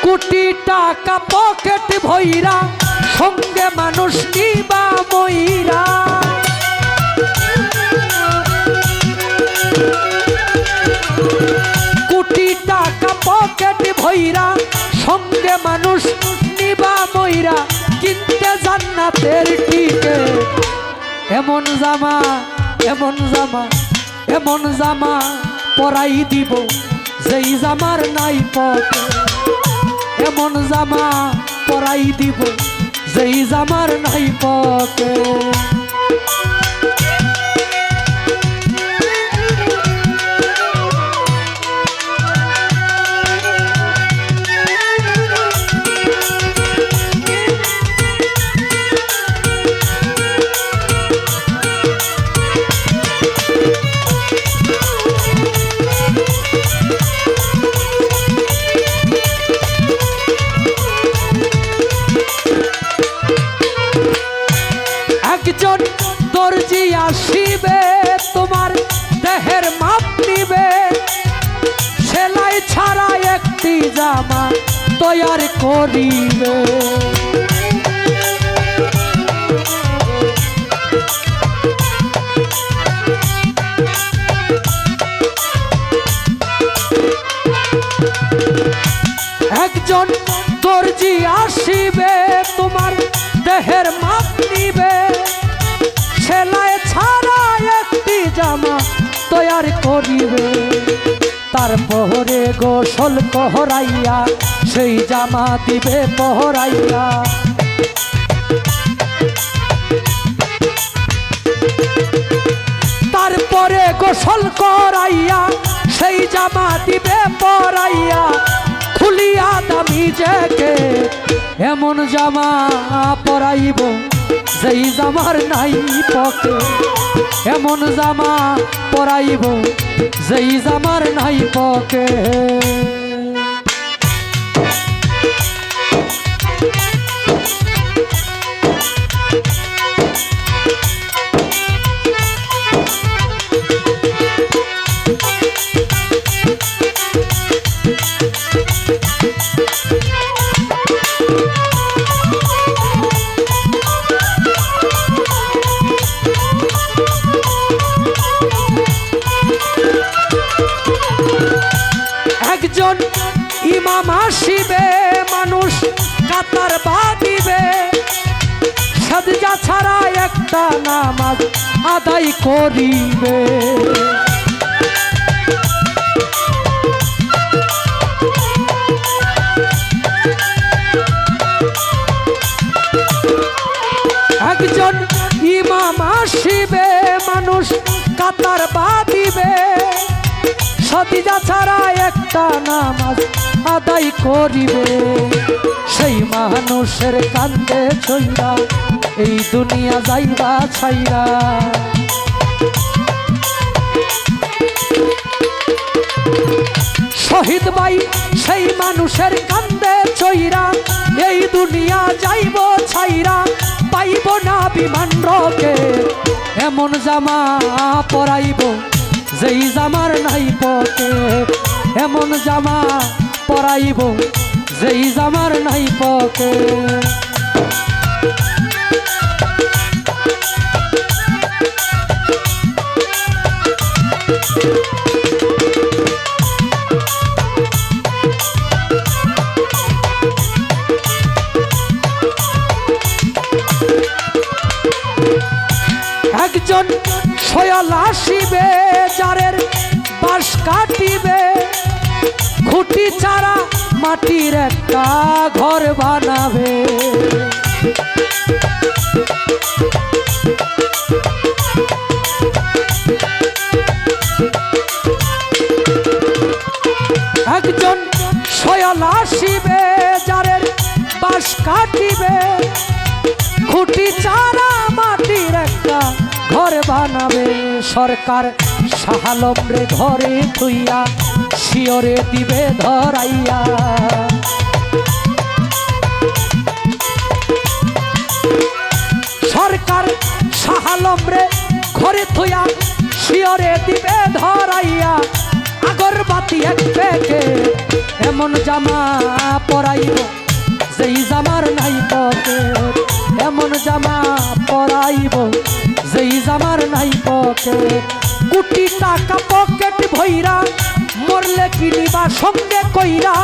কোটি টাকা পকেট ভইরা সঙ্গে মানুষ নিবা মইরা কোটি টাকা পকেট ভইরা সঙ্গে মানুষ নিবা মইরা কিনতে জান্নাতের টিকেট এমন জামা এমন জামা এমন জামা পরাই দিব যেই জামার নাই পকেট এমন জামা পরাই দিব যেই জামার নাই পকেট একজন দর্জি আসিবে তোমার দেহের মাপ নিবে সেলাই ছাড়া একটি জামা তৈয়ার করিবে একজন দর্জি আসিবে তোমার দেহের মাপ নিবে সেলাই ছাড়া একটি জামা তৈয়ার করিবে তারপরে গোসল করাইয়া সেই জামা দিবে পহরাইয়া তারপরে গোসল করাইয়া সেই জামা দিবে পরাইয়া খুলিয়া দামি জ্যাকেট এমন জামা পরাইব যেই জামার নাই পকেট এমন জামা পরাইব যেই জামার নাই পকেট একজন ইমাম আসিবে মানুষ কাতার বাঁধিবে সাজদা ছাড়া একটা নামাজ আদায় করিবে একজন ইমাম আসিবে মানুষ কাতার বাঁধিবে সাজদা ছাড়া একটা নামাজ আদায় করিবে সেই মানুষের কান্দে ছইরা এই দুনিয়া যাইবা ছাইরা শহীদ ভাই সেই মানুষের কান্দে ছইরা এই দুনিয়া যাইব ছাইরা পাইব না বিমান রকেট এমন জামা পরাইব যেই জামার নাই পকেট এমন জামা পরাইব যেই জামার নাই পকেট একজন সয়াল আসিবে যারের বাঁশ কাটিবে খুঁটি ছাড়া মাটির একটা ঘর বানাবে একজন সয়াল আসিবে যারের বাঁশ কাটিবে খুঁটি ছাড়া বানাবে সরকার শাহালম রে ঘরে থুইয়া শিওরে দিবে ধরাইয়া সরকার শাহালম রে ঘরে থুইয়া শিওরে দিবে ধরাইয়া আগরবাতি এক প্যাকেট এমন জামা পরাইব যেই জামার নাই পকেট এমন জামা পরাইব যেই জামার নাই পকেট কোটি টাকা পকেট ভইরা মরলে কিনিবা সঙ্গে কইরা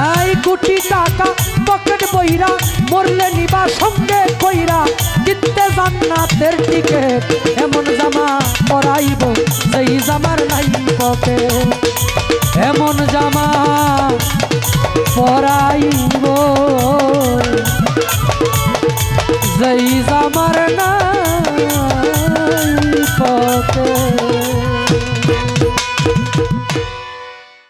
আই কোটি টাকা পকেট বইরা মরলে নিবা সঙ্গে কইরা দিতে জান্নাতের টিকেট এমন জামা পরাইব যেই জামার নাই পকেট এমন জামা পরাইব যেই জামার নাই পকেট